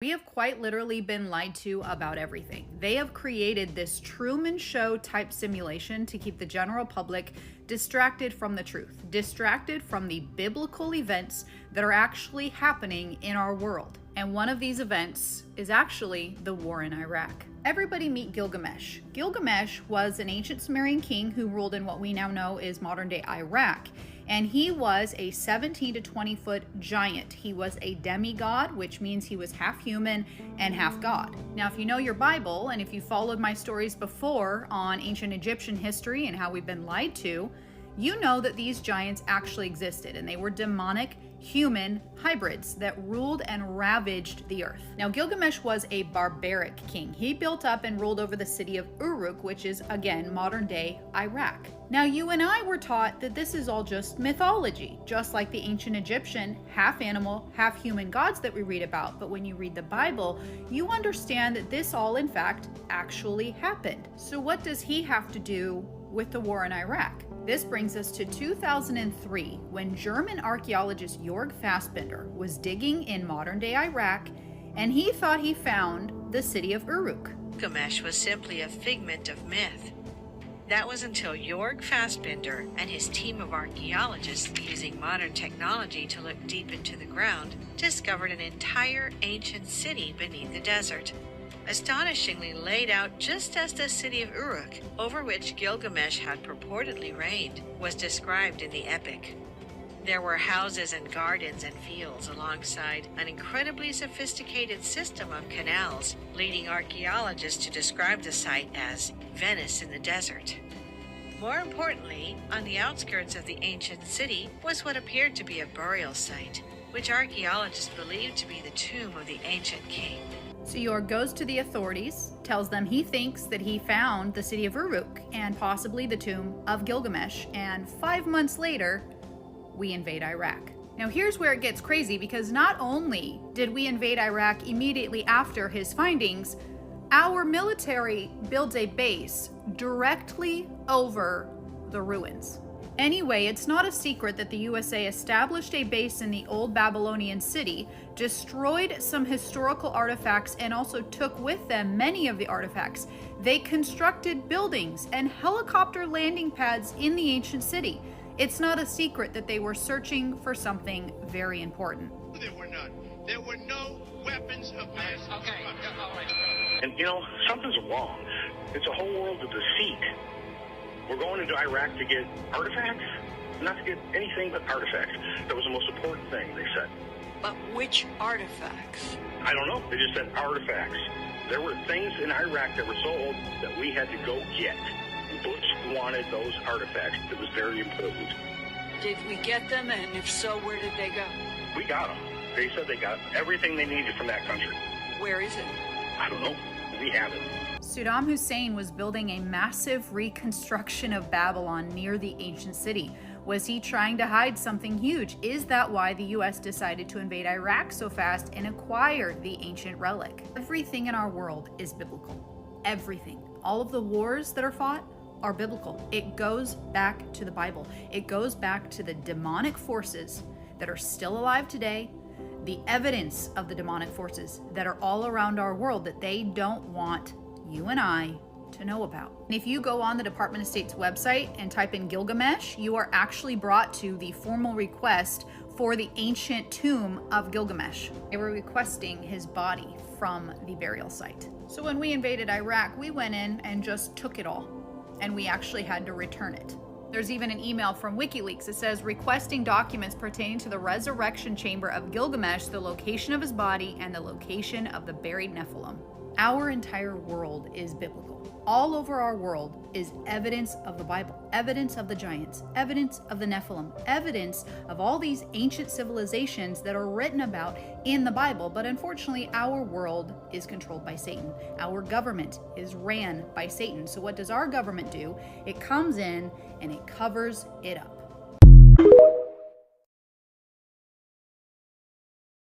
We have quite literally been lied to about everything. They have created this Truman Show type simulation to keep the general public distracted from the truth, distracted from the biblical events that are actually happening in our world. And one of these events is actually the war in Iraq. Everybody meet Gilgamesh. Gilgamesh was an ancient Sumerian king who ruled in what we now know is modern day Iraq. And he was a 17 to 20 foot giant. He was a demigod, which means he was half human and half god. Now, if you know your Bible, and if you followed my stories before on ancient Egyptian history and how we've been lied to, you know that these giants actually existed, and they were demonic human hybrids that ruled and ravaged the earth. Now, Gilgamesh was a barbaric king. He built up and ruled over the city of Uruk, which is, again, modern day Iraq. Now, you and I were taught that this is all just mythology, just like the ancient Egyptian half animal, half human gods that we read about. But when you read the Bible, you understand that this all, in fact, actually happened. So what does he have to do with the war in Iraq? This brings us to 2003, when German archaeologist Jörg Fassbinder was digging in modern-day Iraq, and he thought he found the city of Uruk. Gilgamesh was simply a figment of myth. That was until Jörg Fassbinder and his team of archaeologists, using modern technology to look deep into the ground, discovered an entire ancient city beneath the desert, astonishingly laid out just as the city of Uruk, over which Gilgamesh had purportedly reigned, was described in the epic. There were houses and gardens and fields alongside an incredibly sophisticated system of canals, leading archaeologists to describe the site as Venice in the desert. More importantly, on the outskirts of the ancient city was what appeared to be a burial site, which archaeologists believed to be the tomb of the ancient king. So Jörg goes to the authorities, tells them he thinks that he found the city of Uruk and possibly the tomb of Gilgamesh, and 5 months later, we invade Iraq. Now here's where it gets crazy, because not only did we invade Iraq immediately after his findings, our military builds a base directly over the ruins. Anyway, it's not a secret that the USA established a base in the old Babylonian city, destroyed some historical artifacts, and also took with them many of the artifacts. They constructed buildings and helicopter landing pads in the ancient city. It's not a secret that they were searching for something very important. There were none. There were no weapons of mass destruction. All right. And something's wrong. It's a whole world of deceit. We're going into Iraq to get artifacts, not to get anything but artifacts. That was the most important thing, they said. But which artifacts? I don't know. They just said artifacts. There were things in Iraq that were so old that we had to go get. Bush wanted those artifacts. It was very important. Did we get them? And if so, where did they go? We got them. They said they got everything they needed from that country. Where is it? I don't know. We have it. Saddam Hussein was building a massive reconstruction of Babylon near the ancient city. Was he trying to hide something huge? Is that why the US decided to invade Iraq so fast and acquire the ancient relic? Everything in our world is biblical. Everything. All of the wars that are fought are biblical. It goes back to the Bible. It goes back to the demonic forces that are still alive today, the evidence of the demonic forces that are all around our world that they don't want you and I to know about. And if you go on the Department of State's website and type in Gilgamesh, you are actually brought to the formal request for the ancient tomb of Gilgamesh. They were requesting his body from the burial site. So when we invaded Iraq, we went in and just took it all, and we actually had to return it. There's even an email from WikiLeaks that says requesting documents pertaining to the resurrection chamber of Gilgamesh, the location of his body, and the location of the buried Nephilim. Our entire world is biblical. All over our world is evidence of the Bible, evidence of the giants, evidence of the Nephilim, evidence of all these ancient civilizations that are written about in the Bible. But unfortunately, our world is controlled by Satan. Our government is ran by Satan. So what does our government do? It comes in and it covers it up.